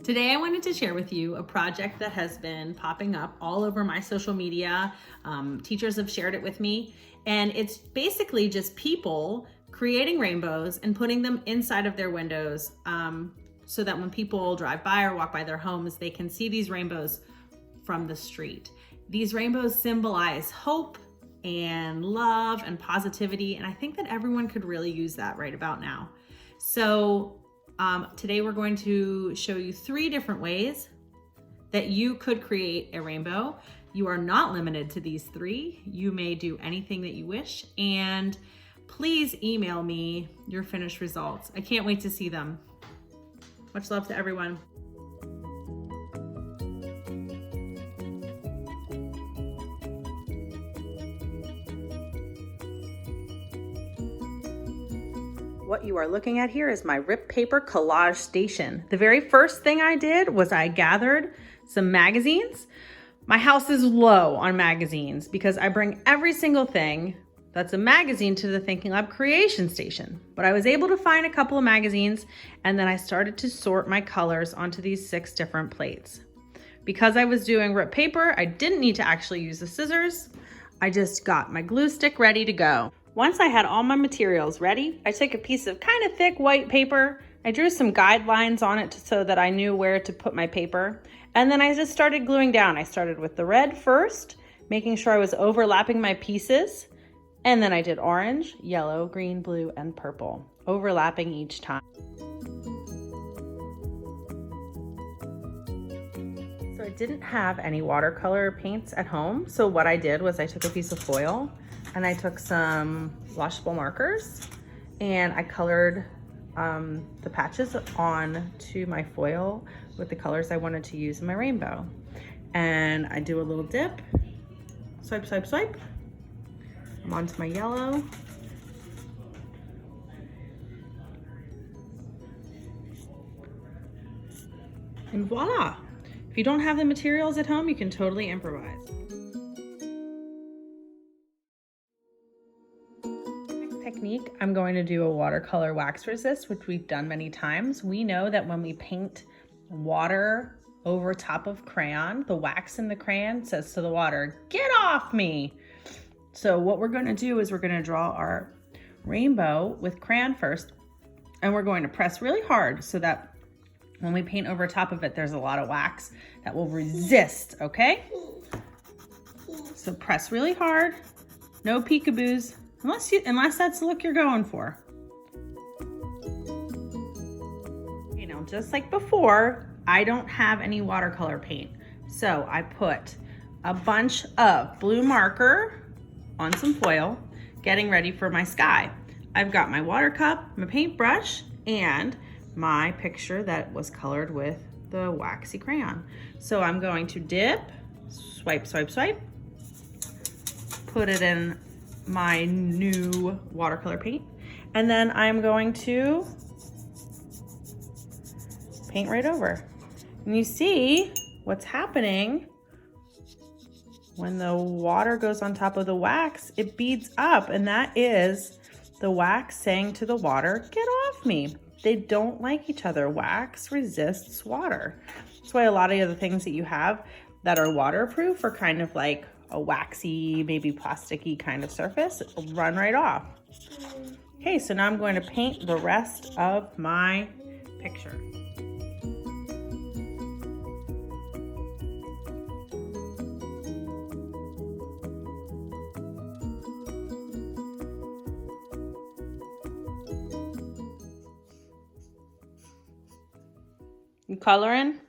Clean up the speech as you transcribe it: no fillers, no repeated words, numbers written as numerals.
Today I wanted to share with you a project that has been popping up all over my social media. Teachers have shared it with me, and it's basically just people creating rainbows and putting them inside of their windows so that when people drive by or walk by their homes, they can see these rainbows from the street. These rainbows symbolize hope and love and positivity, and I think that everyone could really use that right about now. So today we're going to show you 3 different ways that you could create a rainbow. You are not limited to these 3. You may do anything that you wish, and please email me your finished results. I can't wait to see them. Much love to everyone. What you are looking at here is my Rip Paper collage station. The very first thing I did was I gathered some magazines. My house is low on magazines because I bring every single thing that's a magazine to the Thinking Lab creation station. But I was able to find a couple of magazines, and then I started to sort my colors onto these 6 different plates. Because I was doing Rip Paper, I didn't need to actually use the scissors. I just got my glue stick ready to go. Once I had all my materials ready, I took a piece of kind of thick white paper. I drew some guidelines on it so that I knew where to put my paper. And then I just started gluing down. I started with the red first, making sure I was overlapping my pieces. And then I did orange, yellow, green, blue, and purple, overlapping each time. So I didn't have any watercolor paints at home. So what I did was I took a piece of foil and I took some washable markers and I colored the patches on to my foil with the colors I wanted to use in my rainbow. And I do a little dip, swipe, swipe, swipe. I'm onto my yellow. And voila! If you don't have the materials at home, you can totally improvise. Technique, I'm going to do a watercolor wax resist, which we've done many times. We know that when we paint water over top of crayon, the wax in the crayon says to the water, "Get off me!" So what we're going to do is we're going to draw our rainbow with crayon first, and we're going to press really hard so that when we paint over top of it, there's a lot of wax that will resist, okay? So press really hard, no peekaboos. Unless that's the look you're going for. You know, just like before, I don't have any watercolor paint. So I put a bunch of blue marker on some foil, getting ready for my sky. I've got my water cup, my paintbrush, and my picture that was colored with the waxy crayon. So I'm going to dip, swipe, swipe, swipe, put it in my new watercolor paint, and then I'm going to paint right over. And you see what's happening when the water goes on top of the wax, it beads up, and that is the wax saying to the water, "Get off me." They don't like each other. Wax resists water. That's why a lot of the things that you have that are waterproof are kind of like a waxy, maybe plasticky kind of surface. It'll run right off. Okay, so now I'm going to paint the rest of my picture. You coloring?